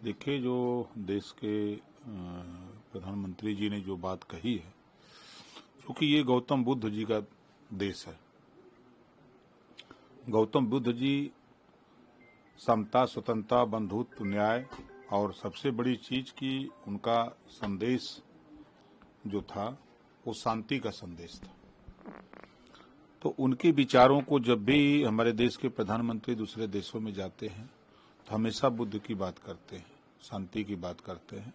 देखिए, जो देश के प्रधानमंत्री जी ने जो बात कही है, क्योंकि ये गौतम बुद्ध जी का देश है। गौतम बुद्ध जी समता, स्वतंत्रता, बंधुत्व, न्याय और सबसे बड़ी चीज की उनका संदेश जो था वो शांति का संदेश था। तो उनके विचारों को जब भी हमारे देश के प्रधानमंत्री दूसरे देशों में जाते हैं तो हमेशा बुद्ध की बात करते हैं, शांति की बात करते हैं।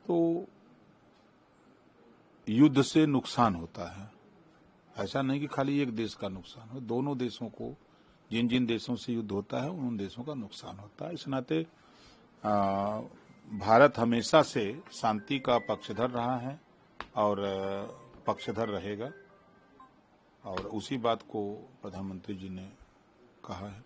तो युद्ध से नुकसान होता है, ऐसा नहीं कि खाली एक देश का नुकसान हो, दोनों देशों को, जिन जिन देशों से युद्ध होता है उन देशों का नुकसान होता है। इस नाते भारत हमेशा से शांति का पक्षधर रहा है और पक्षधर रहेगा, और उसी बात को प्रधानमंत्री जी ने कहा है।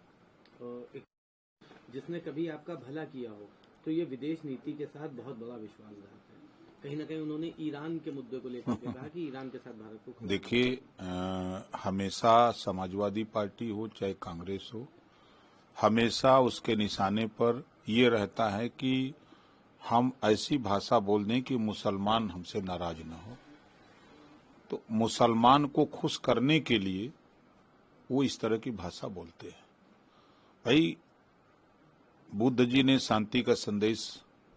जिसने कभी आपका भला किया हो तो ये विदेश नीति के साथ बहुत बड़ा विश्वासघात है। कहीं ना कहीं उन्होंने ईरान के मुद्दे को लेकर के कहा कि ईरान के साथ भारत को देखिए, हमेशा समाजवादी पार्टी हो चाहे कांग्रेस हो, हमेशा उसके निशाने पर ये रहता है कि हम ऐसी भाषा बोल दें कि मुसलमान हमसे नाराज न हो। तो मुसलमान को खुश करने के लिए वो इस तरह की भाषा बोलते हैं। भाई, बुद्ध जी ने शांति का संदेश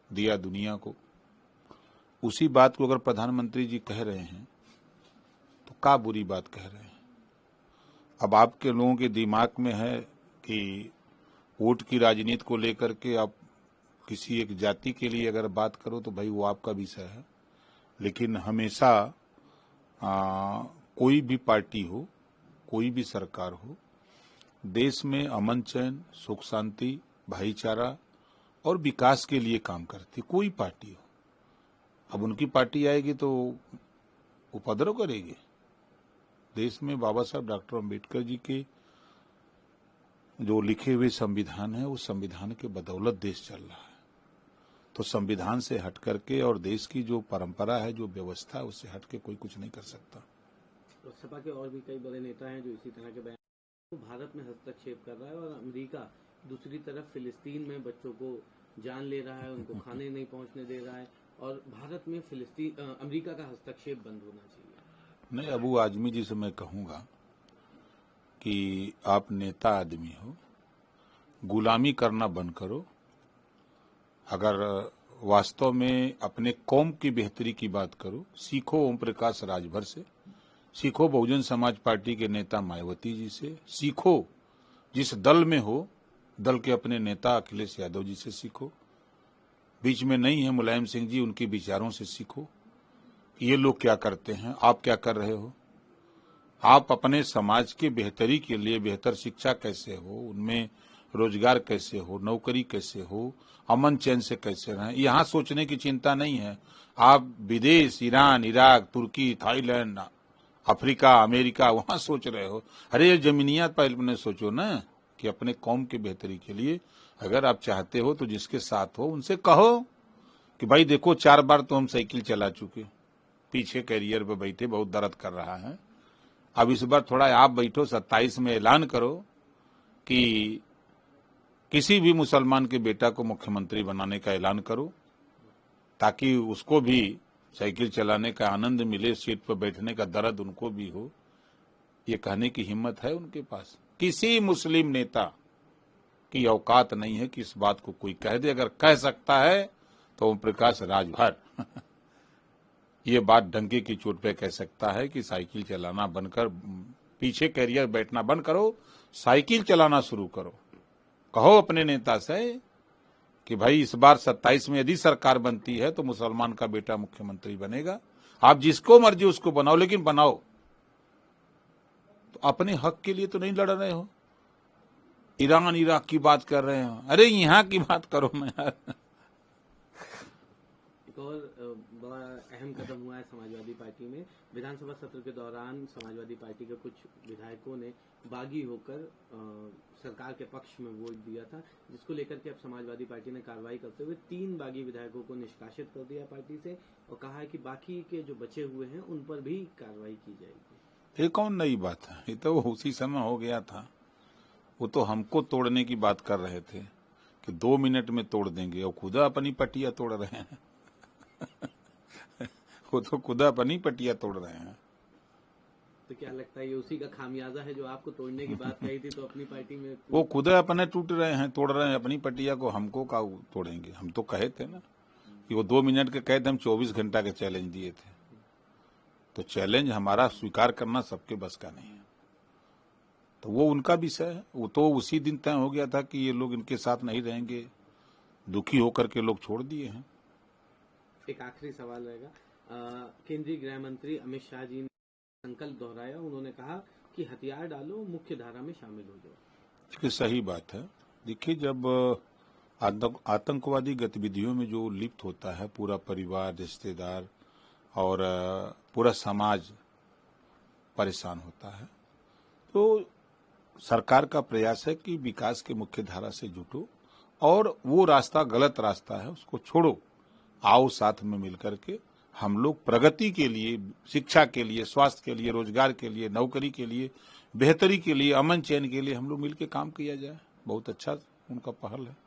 दिया दुनिया को, उसी बात को अगर प्रधानमंत्री जी कह रहे हैं तो क्या बुरी बात कह रहे हैं। अब आपके लोगों के दिमाग में है कि वोट की राजनीति को लेकर के आप किसी एक जाति के लिए अगर बात करो तो भाई वो आपका विषय है, लेकिन हमेशा कोई भी पार्टी हो, कोई भी सरकार हो, देश में अमन चैन, सुख शांति, भाईचारा और विकास के लिए काम करती, कोई पार्टी हो। अब उनकी पार्टी आएगी तो उपद्रव करेगी। देश में बाबा साहब डॉक्टर अम्बेडकर जी के जो लिखे हुए संविधान है, उस संविधान के बदौलत देश चल रहा है। तो संविधान से हट करके और देश की जो परंपरा है, जो व्यवस्था है, उससे हट के कोई कुछ नहीं कर सकता। तो सपा के और भी कई बड़े नेता हैं जो इसी तरह के बयान, तो भारत में हस्तक्षेप कर रहा है, और अमेरिका दूसरी तरफ फिलिस्तीन में बच्चों को जान ले रहा है, उनको खाने नहीं पहुंचने दे रहा है, और भारत में अमेरिका का हस्तक्षेप बंद होना चाहिए। नहीं, अबू आजमी जी से मैं कहूंगा कि आप नेता आदमी हो, गुलामी करना बंद करो। अगर वास्तव में अपने कौम की बेहतरी की बात करो, सीखो ओम प्रकाश राजभर से, सीखो बहुजन समाज पार्टी के नेता मायावती जी से, सीखो जिस दल में हो, दल के अपने नेता अखिलेश यादव जी से सीखो, बीच में नहीं है मुलायम सिंह जी, उनके विचारों से सीखो। ये लोग क्या करते हैं, आप क्या कर रहे हो। आप अपने समाज की बेहतरी के लिए बेहतर शिक्षा कैसे हो, उनमें रोजगार कैसे हो, नौकरी कैसे हो, अमन चैन से कैसे रहें, यहाँ सोचने की चिंता नहीं है। आप विदेश, ईरान, इराक, तुर्की, थाईलैंड, अफ्रीका, अमेरिका, वहां सोच रहे हो। अरे ये जमीनिया पहले सोचो ना कि अपने कौम की बेहतरी के लिए अगर आप चाहते हो तो जिसके साथ हो उनसे कहो कि भाई देखो, 4 बार तो हम साइकिल चला चुके, पीछे कैरियर पे बैठे, बहुत दर्द कर रहा है, अब इस बार थोड़ा आप बैठो, 27 में ऐलान करो कि किसी भी मुसलमान के बेटा को मुख्यमंत्री बनाने का ऐलान करो, ताकि उसको भी साइकिल चलाने का आनंद मिले, सीट पर बैठने का दर्द उनको भी हो। ये कहने की हिम्मत है उनके पास? किसी मुस्लिम नेता की औकात नहीं है कि इस बात को कोई कह दे। अगर कह सकता है तो ओम प्रकाश राजभर ये बात डंके की चोट पे कह सकता है कि साइकिल चलाना बंद कर, पीछे कैरियर बैठना बंद करो, साइकिल चलाना शुरू करो। कहो अपने नेता से कि भाई इस बार 27 में यदि सरकार बनती है तो मुसलमान का बेटा मुख्यमंत्री बनेगा। आप जिसको मर्जी उसको बनाओ, लेकिन बनाओ तो अपने हक के लिए तो नहीं लड़ रहे हो। ईरान इराक की बात कर रहे हो, अरे यहाँ की बात करो ना यार। एक और बड़ा अहम कदम हुआ है समाजवादी पार्टी में। विधानसभा सत्र के दौरान समाजवादी पार्टी के कुछ विधायकों ने बागी होकर सरकार के पक्ष में वोट दिया था, जिसको लेकर के अब समाजवादी पार्टी ने कार्रवाई करते हुए 3 बागी विधायकों को निष्कासित कर दिया पार्टी से, और कहा है कि बाकी के जो बचे हुए हैं उन पर भी कार्रवाई की जाएगी। ये कौन नई बात है, ये तो उसी समय हो गया था। वो तो हमको तोड़ने की बात कर रहे थे। कि 2 मिनट में तोड़ देंगे और खुदा अपनी पटिया तोड़ रहे हैं। वो तो खुदा अपनी पटिया तोड़ रहे हैं। तो क्या लगता है ये उसी का खामियाजा है जो आपको तोड़ने की बात कही थी तो अपनी पार्टी में वो खुदा अपने टूट रहे हैं, तोड़ रहे हैं अपनी पटिया को, हमको का तोड़ेंगे। हम तो कहे थे ना कि वो 2 मिनट के कहे थे, हम 24 घंटा के चैलेंज दिए थे। तो चैलेंज हमारा स्वीकार करना सबके बस का नहीं है, तो वो उनका विषय है। वो तो उसी दिन तय हो गया था कि ये लोग इनके साथ नहीं रहेंगे, दुखी होकर के लोग छोड़ दिए हैं। एक आखिरी सवाल रहेगा, केंद्रीय गृह मंत्री अमित शाह जी ने संकल्प दोहराया, उन्होंने कहा कि हथियार डालो, मुख्य धारा में शामिल हो जाओ। देखिए सही बात है। देखिए जब आतंकवादी गतिविधियों में जो लिप्त होता है पूरा परिवार, रिश्तेदार और पूरा समाज परेशान होता है, तो सरकार का प्रयास है कि विकास के मुख्य धारा से जुटो और वो रास्ता गलत रास्ता है उसको छोड़ो। आओ साथ में मिलकर के हम लोग प्रगति के लिए, शिक्षा के लिए, स्वास्थ्य के लिए, रोजगार के लिए, नौकरी के लिए, बेहतरी के लिए, अमन चैन के लिए हम लोग मिलकर काम किया जाए। बहुत अच्छा उनका पहल है।